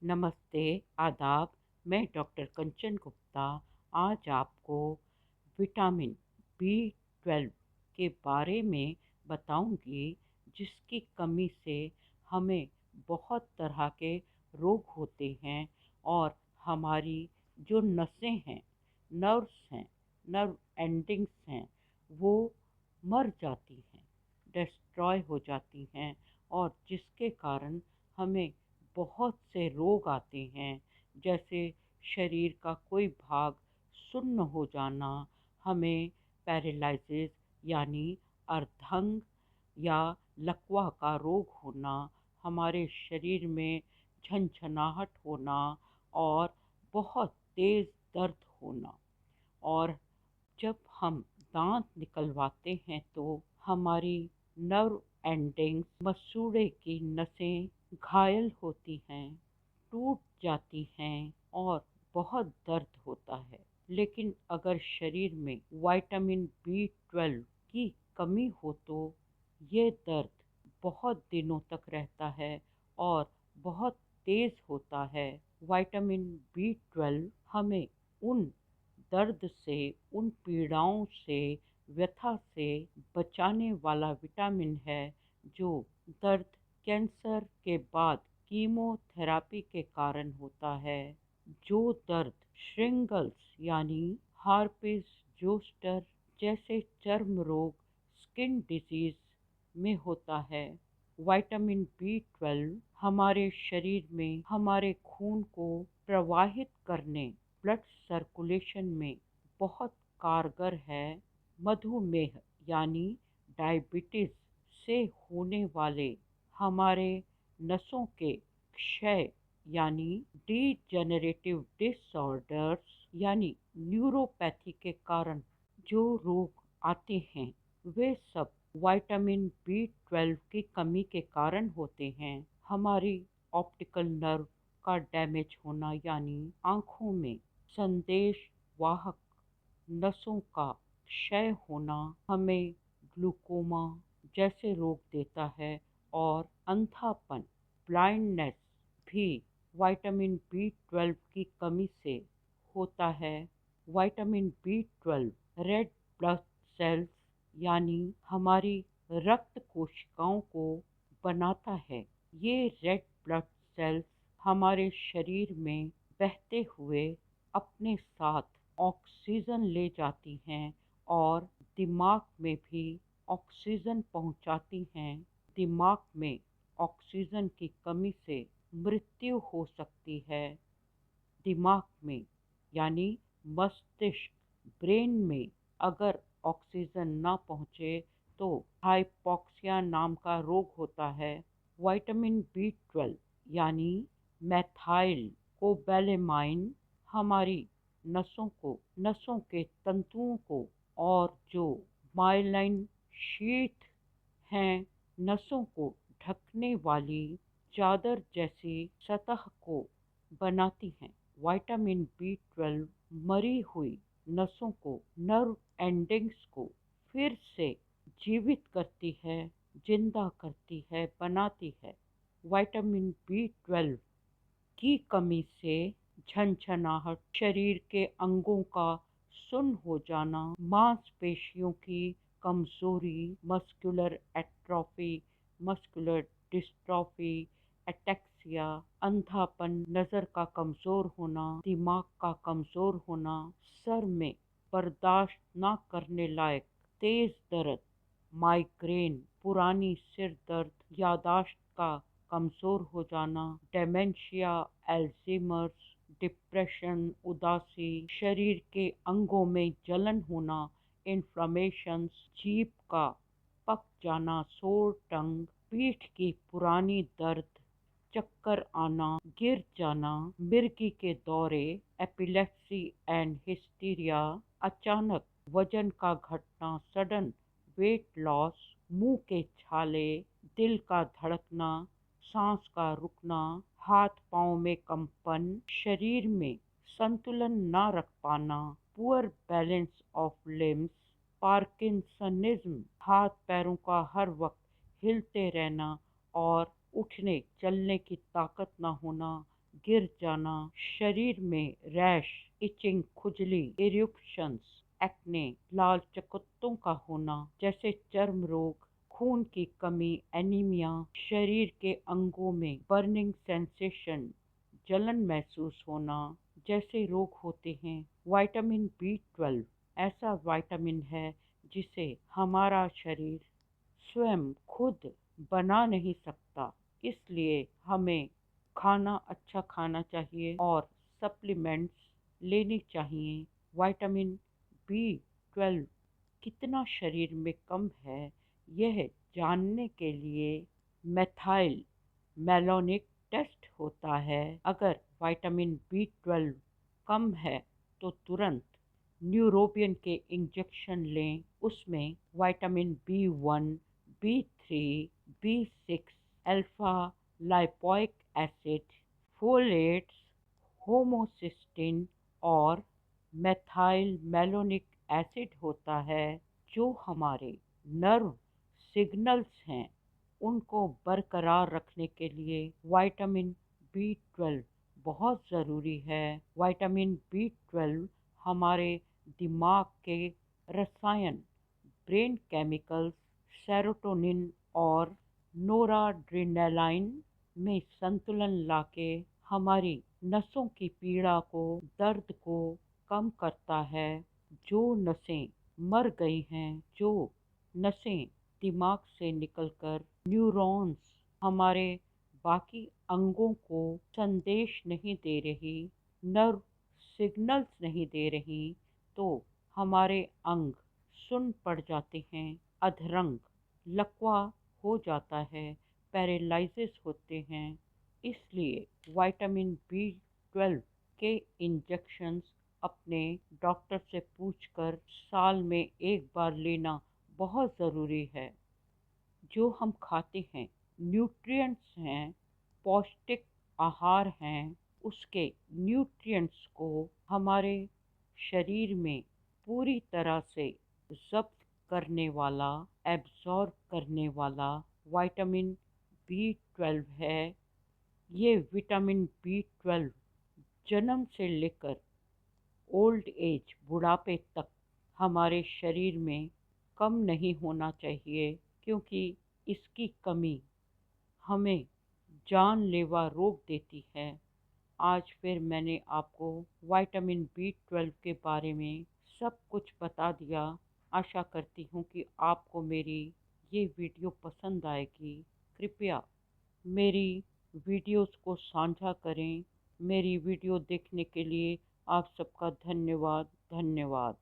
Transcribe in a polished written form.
नमस्ते, आदाब। मैं डॉक्टर कंचन गुप्ता आज आपको विटामिन बी 12 के बारे में बताऊंगी, जिसकी कमी से हमें बहुत तरह के रोग होते हैं और हमारी जो नसें हैं, नर्व्स हैं, नर्व एंडिंग्स हैं, वो मर जाती हैं, डिस्ट्रॉय हो जाती हैं, और जिसके कारण हमें बहुत से रोग आते हैं, जैसे शरीर का कोई भाग सुन्न हो जाना, हमें पैरालिसिस यानी अर्धंग या लकवा का रोग होना, हमारे शरीर में झंझनाहट होना और बहुत तेज़ दर्द होना। और जब हम दांत निकलवाते हैं तो हमारी नर्व एंडिंग्स, मसूड़े की नसें घायल होती हैं, टूट जाती हैं और बहुत दर्द होता है। लेकिन अगर शरीर में विटामिन बी 12 की कमी हो तो ये दर्द बहुत दिनों तक रहता है और बहुत तेज होता है। विटामिन बी 12 हमें उन दर्द से, उन पीड़ाओं से, व्यथा से बचाने वाला विटामिन है जो दर्द कैंसर के बाद कीमोथेरेपी के कारण होता है, जो दर्द श्रिंगल्स यानी हार्पिस जोस्टर जैसे चर्म रोग, स्किन डिजीज में होता है। विटामिन बी 12 हमारे शरीर में हमारे खून को प्रवाहित करने, ब्लड सर्कुलेशन में बहुत कारगर है। मधुमेह यानी डायबिटीज से होने वाले हमारे नसों के क्षय यानी डीजेनरेटिव डिसऑर्डर्स यानी न्यूरोपैथी के कारण जो रोग आते हैं, वे सब विटामिन बी 12 की कमी के कारण होते हैं। हमारी ऑप्टिकल नर्व का डैमेज होना यानी आँखों में संदेश वाहक नसों का क्षय होना हमें ग्लूकोमा जैसे रोग देता है, और अंधापन, ब्लाइंडनेस भी विटामिन बी 12 की कमी से होता है। Vitamin B 12 red blood cells यानी हमारी रक्त कोशिकाओं को बनाता है। ये रेड ब्लड सेल्स हमारे शरीर में बहते हुए अपने साथ ऑक्सीजन ले जाती हैं और दिमाग में भी ऑक्सीजन पहुंचाती हैं। दिमाग में ऑक्सीजन की कमी से मृत्यु हो सकती है। दिमाग में यानी मस्तिष्क, ब्रेन में अगर ऑक्सीजन ना पहुंचे तो हाइपोक्सिया नाम का रोग होता है। विटामिन बी 12 यानी मैथाइल कोबैलेमाइन हमारी नसों के तंतुओं को, और जो माइलिन शीथ हैं, नसों को ढकने वाली चादर जैसी सतह को बनाती हैं। विटामिन बी 12 मरी हुई नसों को, नर्व एंडिंग्स को फिर से जीवित करती है, जिंदा करती है, बनाती है। विटामिन बी 12 की कमी से झंझनाहट, शरीर के अंगों का सुन्न हो जाना, मांसपेशियों की कमजोरी, muscular atrophy, muscular dystrophy, ataxia, अंधापन, नज़र का कमज़ोर होना, दिमाग का कमज़ोर होना, सर में बर्दाश्त ना करने लायक तेज दर्द, माइग्रेन, पुरानी सिर दर्द, यादाश्त का कमज़ोर हो जाना, डेमेंशिया, अल्जाइमर्स, डिप्रेशन, उदासी, शरीर के अंगों में जलन होना, इन्फ्लेमेशंस, जीभ का पक जाना, सोर टंग, पीठ की पुरानी दर्द, चक्कर आना, गिर जाना, मिर्गी के दौरे, एपिलेप्सी एंड हिस्टीरिया, अचानक वजन का घटना, सडन वेट लॉस, मुंह के छाले, दिल का धड़कना, सांस का रुकना, हाथ पांव में कंपन, शरीर में संतुलन ना रख पाना, poor balance of limbs, parkinsonism, हाथ पैरों का हर वक्त हिलते रहना और उठने चलने की ताकत न होना, गिर जाना, शरीर में रैश, इचिंग, खुजली, इरिप्शंस, एक्ने, लाल चकत्तों का होना जैसे चर्म रोग, खून की कमी, एनीमिया, शरीर के अंगों में बर्निंग सेंसेशन, जलन महसूस होना जैसे रोग होते हैं। विटामिन बी 12 ऐसा विटामिन है जिसे हमारा शरीर स्वयं खुद बना नहीं सकता, इसलिए हमें खाना अच्छा खाना चाहिए और सप्लीमेंट्स लेनी चाहिए। विटामिन बी 12 कितना शरीर में कम है, यह जानने के लिए मेथाइल मेलानिक टेस्ट होता है। अगर विटामिन बी 12 कम है तो तुरंत न्यूरोबियन के इंजेक्शन लें। उसमें vitamin B 1, B 3, B 6, alpha lipoic acid, folates, homocysteine और मेथाइल मेलोनिक एसिड होता है, जो हमारे नर्व सिग्नल्स हैं उनको बरकरार रखने के लिए विटामिन बी 12 बहुत ज़रूरी है। विटामिन बी 12 हमारे दिमाग के रसायन, ब्रेन केमिकल्स, सेरोटोनिन और नोराड्रेनालाइन में संतुलन लाके हमारी नसों की पीड़ा को, दर्द को कम करता है। जो नसें मर गई हैं, जो नसें दिमाग से निकलकर न्यूरॉन्स हमारे बाकी अंगों को संदेश नहीं दे रही, नर्व सिग्नल्स नहीं दे रही, तो हमारे अंग सुन्न पड़ जाते हैं, अधरंग, लकवा हो जाता है, पैरालिसिस होते हैं। इसलिए विटामिन बी 12 के इंजेक्शंस अपने डॉक्टर से पूछकर साल में एक बार लेना बहुत ज़रूरी है। जो हम खाते हैं न्यूट्रिएंट्स हैं, पौष्टिक आहार हैं, उसके न्यूट्रिएंट्स को हमारे शरीर में पूरी तरह से ज़ब्त करने वाला, एब्जॉर्ब करने वाला विटामिन बी 12 है। ये विटामिन बी 12 जन्म से लेकर ओल्ड एज, बुढ़ापे तक हमारे शरीर में कम नहीं होना चाहिए, क्योंकि इसकी कमी हमें जानलेवा रोक देती है। आज फिर मैंने आपको विटामिन बी 12 के बारे में सब कुछ बता दिया। आशा करती हूँ कि आपको मेरी ये वीडियो पसंद आएगी। कृपया मेरी वीडियोस को साझा करें। मेरी वीडियो देखने के लिए आप सबका धन्यवाद। धन्यवाद।